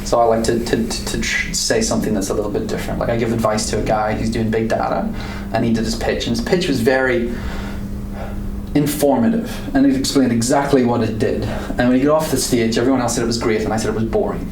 So I like to say something that's a little bit different. Like I give advice to a guy who's doing big data, and he did his pitch, and his pitch was very informative, and it explained exactly what it did. And when he got off the stage, everyone else said it was great, and I said it was boring.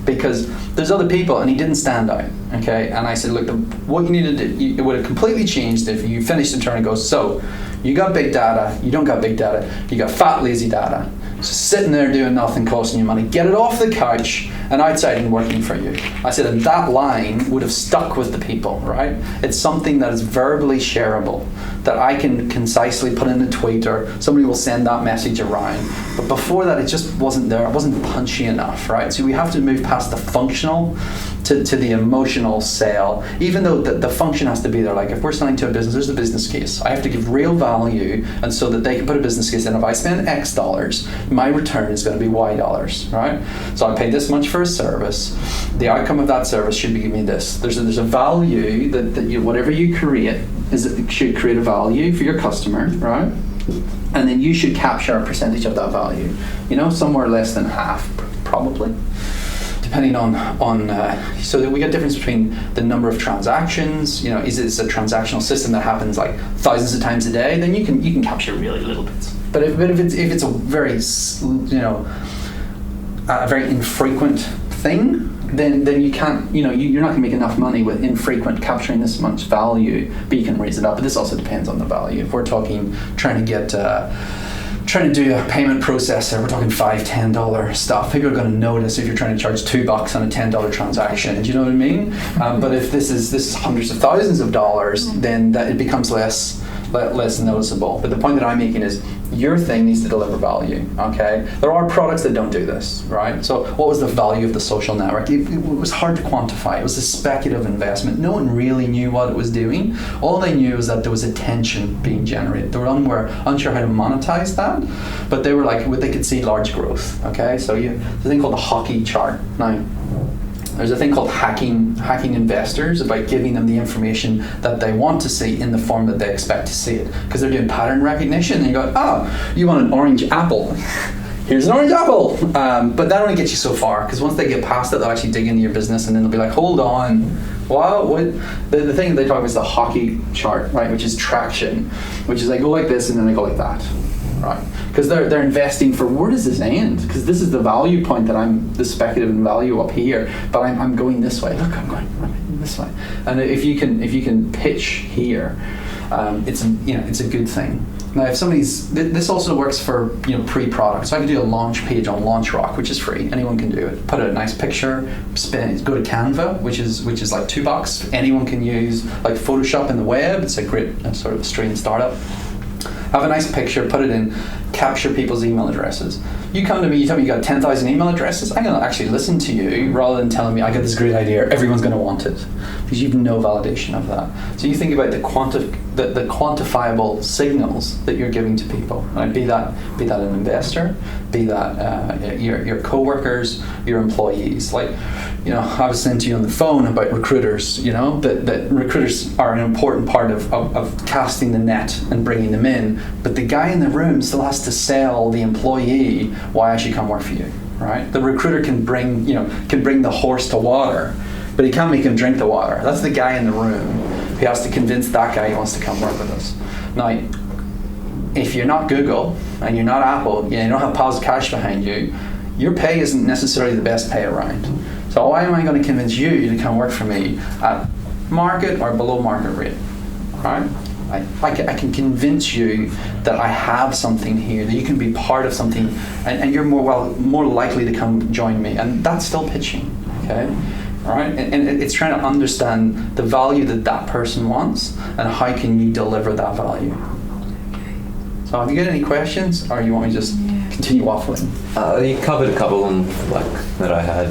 Because there's other people, and he didn't stand out, okay? And I said, look, what you need to do, it would have completely changed if you finished the turn and go, so, you got big data, you don't got big data, you got fat, lazy data. Just sitting there doing nothing, costing you money. Get it off the couch and outside and working for you. I said, and that line would have stuck with the people, right? It's something that is verbally shareable, that I can concisely put in a tweet, or somebody will send that message around. But before that, it just wasn't there. It wasn't punchy enough, right? So we have to move past the functional to the emotional sale, even though the function has to be there. Like if we're selling to a business, there's a business case. I have to give real value, and so that they can put a business case in. If I spend X dollars, my return is going to be Y dollars, right? So I pay this much for a service. The outcome of that service should be giving me this. There's a value that you, whatever you create, it should create a value for your customer, right? And then you should capture a percentage of that value. You know, somewhere less than half, probably. Depending on so that we get difference between the number of transactions. You know, is it a transactional system that happens like thousands of times a day? Then you can capture really little bits. But if it's a very a very infrequent thing, then you can't. You know, you're not going to make enough money with infrequent capturing this much value. But you can raise it up. But this also depends on the value. If we're talking trying to do a payment processor, we're talking $5-10 stuff. People are going to notice if you're trying to charge $2 on a $10 transaction. Do you know what I mean? But if this is hundreds of thousands of dollars, then that it becomes less noticeable. But the point that I'm making is your thing needs to deliver value. Okay, there are products that don't do this, right? So what was the value of the social network? It was hard to quantify. It was a speculative investment. No one really knew what it was doing. All they knew was that there was attention being generated. They were unsure how to monetize that, but they were like, they could see large growth. Okay, so there's a thing called the hockey chart. Now, there's a thing called hacking investors, about giving them the information that they want to see in the form that they expect to see it, because they're doing pattern recognition. And you go, you want an orange apple. Here's an orange apple. But that only gets you so far, because once they get past it, they'll actually dig into your business, and then they'll be like, hold on. Wow, the thing they talk about is the hockey chart, right? Which is traction, which is they go like this and then they go like that. Right, because they're investing for where does this end? Because this is the value point that I'm the speculative value up here, but I'm going this way. Look, I'm going this way. And if you can pitch here, it's a good thing. Now, if this also works for pre-product. So I can do a launch page on LaunchRock, which is free. Anyone can do it. Put a nice picture. Go to Canva, which is like $2. Anyone can use like Photoshop in the web. It's a great sort of Australian startup. Have a nice picture, put it in, capture people's email addresses. You come to me, you tell me you got 10,000 email addresses, I'm going to actually listen to you rather than telling me I got this great idea, everyone's going to want it, because you've no validation of that. So you think about the quantifiable signals that you're giving to people, right? Be that an investor, be that your coworkers, your employees. Like, I was saying to you on the phone about recruiters, that recruiters are an important part of casting the net and bringing them in, but the guy in the room still has to sell the employee why I should come work for you, right? The recruiter can bring the horse to water, but he can't make him drink the water. That's the guy in the room. He has to convince that guy he wants to come work with us. Now, if you're not Google and you're not Apple, you don't have piles of cash behind you, your pay isn't necessarily the best pay around. So why am I going to convince you to come work for me at market or below market rate, right? I can convince you that I have something here, that you can be part of something, and you're more likely to come join me, and that's still pitching, okay? All right, and it's trying to understand the value that person wants, and how can you deliver that value. So have you got any questions, or you want me to just continue waffling? You covered a couple on that I had.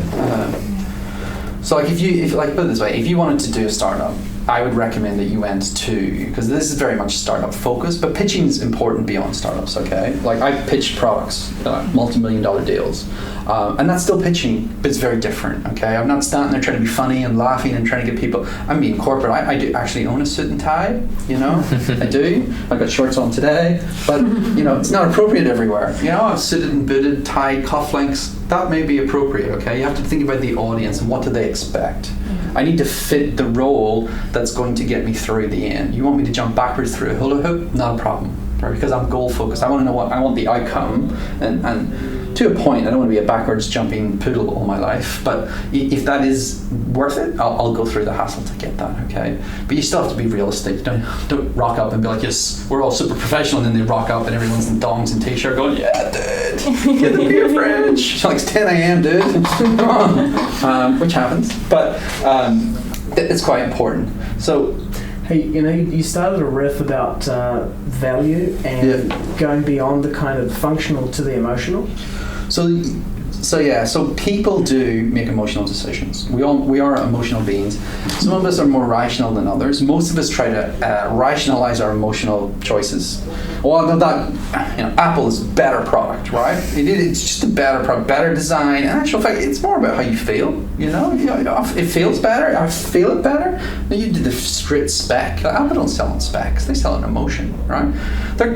So if put it this way, if you wanted to do a startup, I would recommend that you went to, because this is very much startup focused, but pitching is important beyond startups, okay? Like I pitched products, multi-million-dollar deals, and that's still pitching, but it's very different, okay? I'm not standing there trying to be funny and laughing and trying to get people, I'm being corporate. I do actually own a suit and tie, I do. I've got shorts on today, but it's not appropriate everywhere. I'm suited and booted, tie, cufflinks, that may be appropriate, okay? You have to think about the audience and what do they expect. I need to fit the role that's going to get me through the end. You want me to jump backwards through a hula hoop? Not a problem, right? Because I'm goal focused. I want to know what I want the outcome, and to a point, I don't want to be a backwards jumping poodle all my life. But if that is worth it, I'll go through the hassle to get that, okay? But you still have to be realistic. Don't rock up and be like, yes, we're all super professional, and then they rock up and everyone's in dongs and t-shirt going, yeah, dude, get the beer fridge. It's like it's 10 a.m., dude. Come on, which happens, but it's quite important. So. Hey, you started a riff about value and going beyond the kind of functional to the emotional. So people do make emotional decisions. We are emotional beings. Some of us are more rational than others. Most of us try to rationalize our emotional choices. Well, Apple is a better product, right? It's just a better product, better design. In actual fact, it's more about how you feel. It feels better. I feel it better. You did the straight spec. Apple don't sell on specs. They sell on emotion, right? They're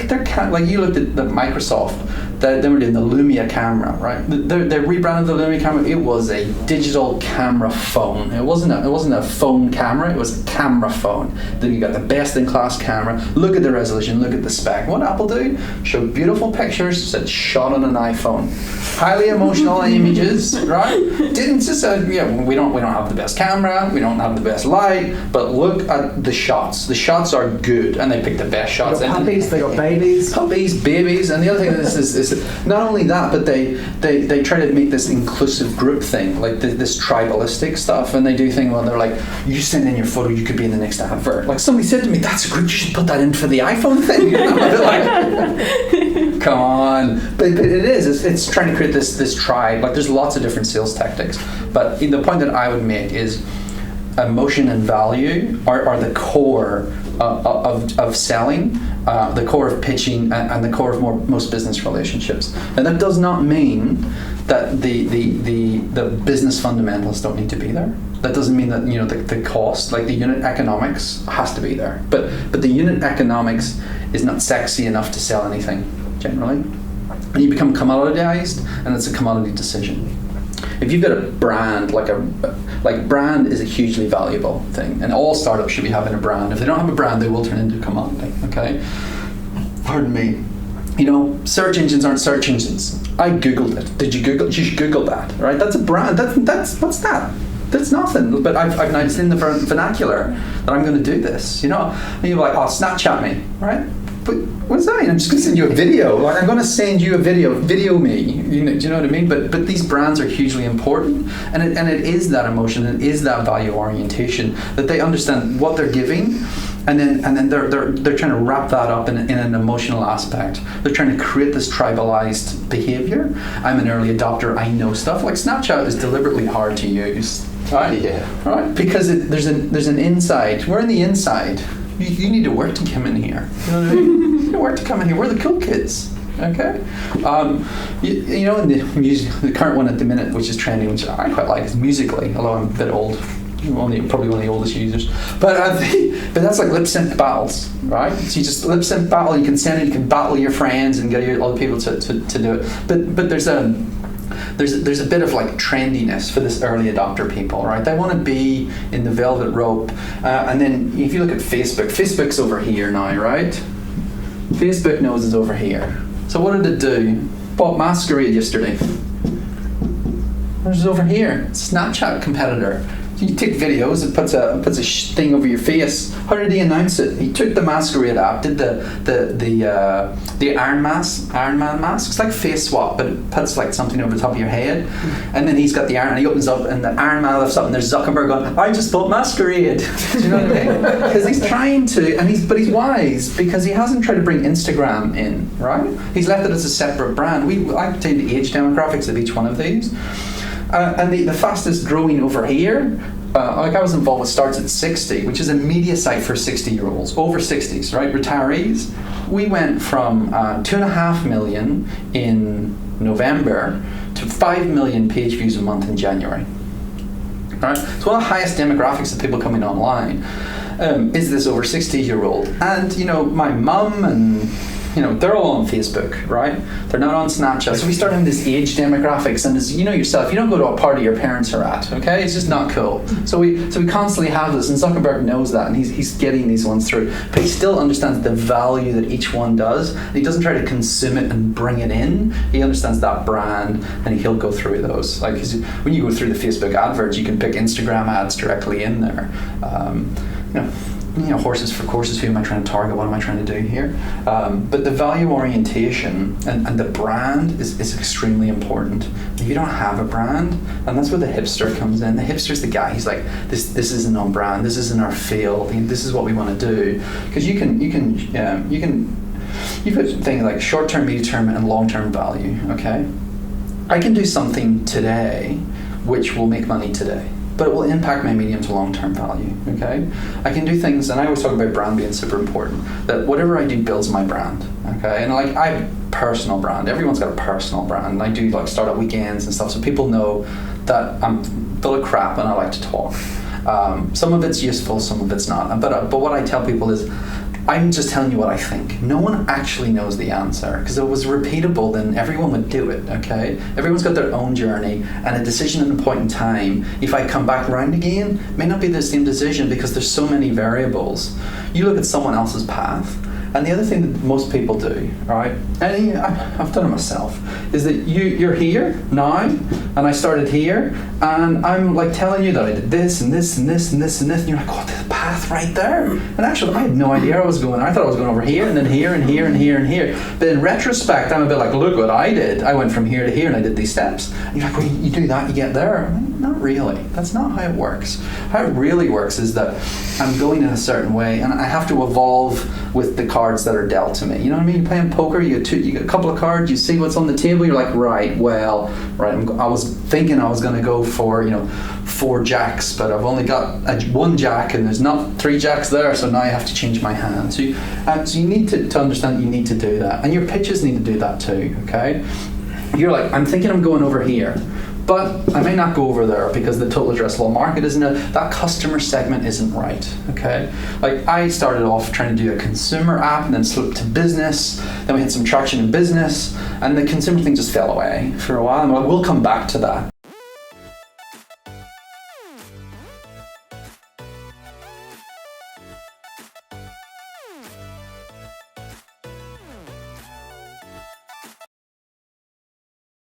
like you looked at the Microsoft. They were doing the Lumia camera, right? They rebranded the Lumia camera. It was a digital camera phone. It wasn't a phone camera. It was a camera phone. Then you got the best in class camera. Look at the resolution. Look at the spec. What Apple do? Show beautiful pictures. Said shot on an iPhone. Highly emotional images, right? Didn't just say we don't have the best camera. We don't have the best light. But look at the shots. The shots are good, and they picked the best shots. They got puppies. They got babies. Puppies, babies, and the other thing is not only that, but they try to make this inclusive group thing, like this tribalistic stuff, and they do things where they're like, you send in your photo, you could be in the next advert. Like somebody said to me, that's great, you should put that in for the iPhone thing. Like, come on. But it is, it's trying to create this tribe. Like there's lots of different sales tactics, but the point that I would make is emotion and value are the core of selling, the core of pitching, and the core of most business relationships. And that does not mean that the business fundamentals don't need to be there. That doesn't mean that the cost, like the unit economics, has to be there. But the unit economics is not sexy enough to sell anything generally. And you become commoditized, and it's a commodity decision. If you've got a brand, like brand is a hugely valuable thing, and all startups should be having a brand. If they don't have a brand, they will turn into a commodity. Okay, pardon me. Search engines aren't search engines. I googled it. Did you Google? You should Google that, right? That's a brand. That's what's that? That's nothing. But I've now it's in the vernacular that I'm going to do this. And you're like, oh, Snapchat me, right? But what does that mean? I'm just going to send you a video. Like I'm going to send you a video. Video me. Do you know what I mean? But these brands are hugely important, and it is that emotion, and it is that value orientation that they understand what they're giving, and then they're trying to wrap that up in an emotional aspect. They're trying to create this tribalized behavior. I'm an early adopter. I know stuff. Like Snapchat is deliberately hard to use. Right? Yeah. Right? Because there's an inside. We're in the inside. You need to work to come in here. You know what I mean? You need to work to come in here. We're the cool kids. Okay? In the current one at the minute, which is trending, which I quite like, is Musical.ly, although I'm a bit old. Probably one of the oldest users. But that's like lip sync battles, right? So you just lip sync battle, you can send it, you can battle your friends and get other people to do it. But there's a bit of like trendiness for this early adopter people, right? They want to be in the velvet rope. And then if you look at Facebook's over here now, right? Facebook knows it's over here. So what did it do? Bought Masquerade yesterday. It's over here. Snapchat competitor. You take videos, it puts a thing over your face. How did he announce it? He took the Masquerade app, did the Iron Man mask. It's like face swap, but it puts like something over the top of your head. And then he's got the Iron, and he opens up, and the Iron Man lifts up, and there's Zuckerberg going, "I just bought Masquerade." Do you know what I mean? Because he's trying to, but he's wise because he hasn't tried to bring Instagram in, right? He's left it as a separate brand. I've taken the age demographics of each one of these. And the fastest growing over here, like I was involved with Starts at 60, which is a media site for 60-year-olds, over 60s, right, retirees. We went from 2.5 million in November to 5 million page views a month in January. Right? It's one of the highest demographics of people coming online. Is this over 60-year-old? And, my mum and they're all on Facebook, right? They're not on Snapchat. So we start having this age demographics, and as you know yourself, you don't go to a party your parents are at, okay? It's just not cool. So we constantly have this, and Zuckerberg knows that, and he's getting these ones through. But he still understands the value that each one does, and he doesn't try to consume it and bring it in. He understands that brand, and he'll go through those. Like when you go through the Facebook adverts, you can pick Instagram ads directly in there. Horses for courses, who am I trying to target, what am I trying to do here? But the value orientation and the brand is extremely important. If you don't have a brand, and that's where the hipster comes in. The hipster's the guy, he's like, this isn't on brand, this isn't our field, this is what we want to do. Because you put things like short-term, medium-term, and long-term value, okay? I can do something today which will make money today, but it will impact my medium to long-term value, okay? I can do things, and I always talk about brand being super important, that whatever I do builds my brand, okay? And like, I have a personal brand. Everyone's got a personal brand, and I do like startup weekends and stuff, so people know that I'm full of crap and I like to talk. Some of it's useful, some of it's not. But what I tell people is, I'm just telling you what I think. No one actually knows the answer, because if it was repeatable, then everyone would do it, okay? Everyone's got their own journey, and a decision at a point in time, if I come back around again, may not be the same decision because there's so many variables. You look at someone else's path, and the other thing that most people do, right, and I've done it myself, is that you're here now, and I started here, and I'm like telling you that I did this and this and this and this and this, and you're like, oh, there's a path right there. And actually, I had no idea where I was going. I thought I was going over here, and then here, and here, and here, and here. But in retrospect, I'm a bit like, look what I did. I went from here to here, and I did these steps. And you're like, well, you do that, you get there. I'm like, not really. That's not how it works. How it really works is that I'm going in a certain way, and I have to evolve with the cards that are dealt to me. You know what I mean? Playing poker, you get a couple of cards, you see what's on the table, you're like, right, I was thinking I was going to go for 4 jacks, but I've only got 1 jack, and there's not 3 jacks there, so now I have to change my hand. So you need to understand you need to do that, and your pitches need to do that too, okay? You're like, I'm thinking I'm going over here, but I may not go over there because the total addressable market isn't that customer segment isn't right, okay? Like, I started off trying to do a consumer app, and then slipped to business, then we had some traction in business, and the consumer thing just fell away for a while, and we'll come back to that.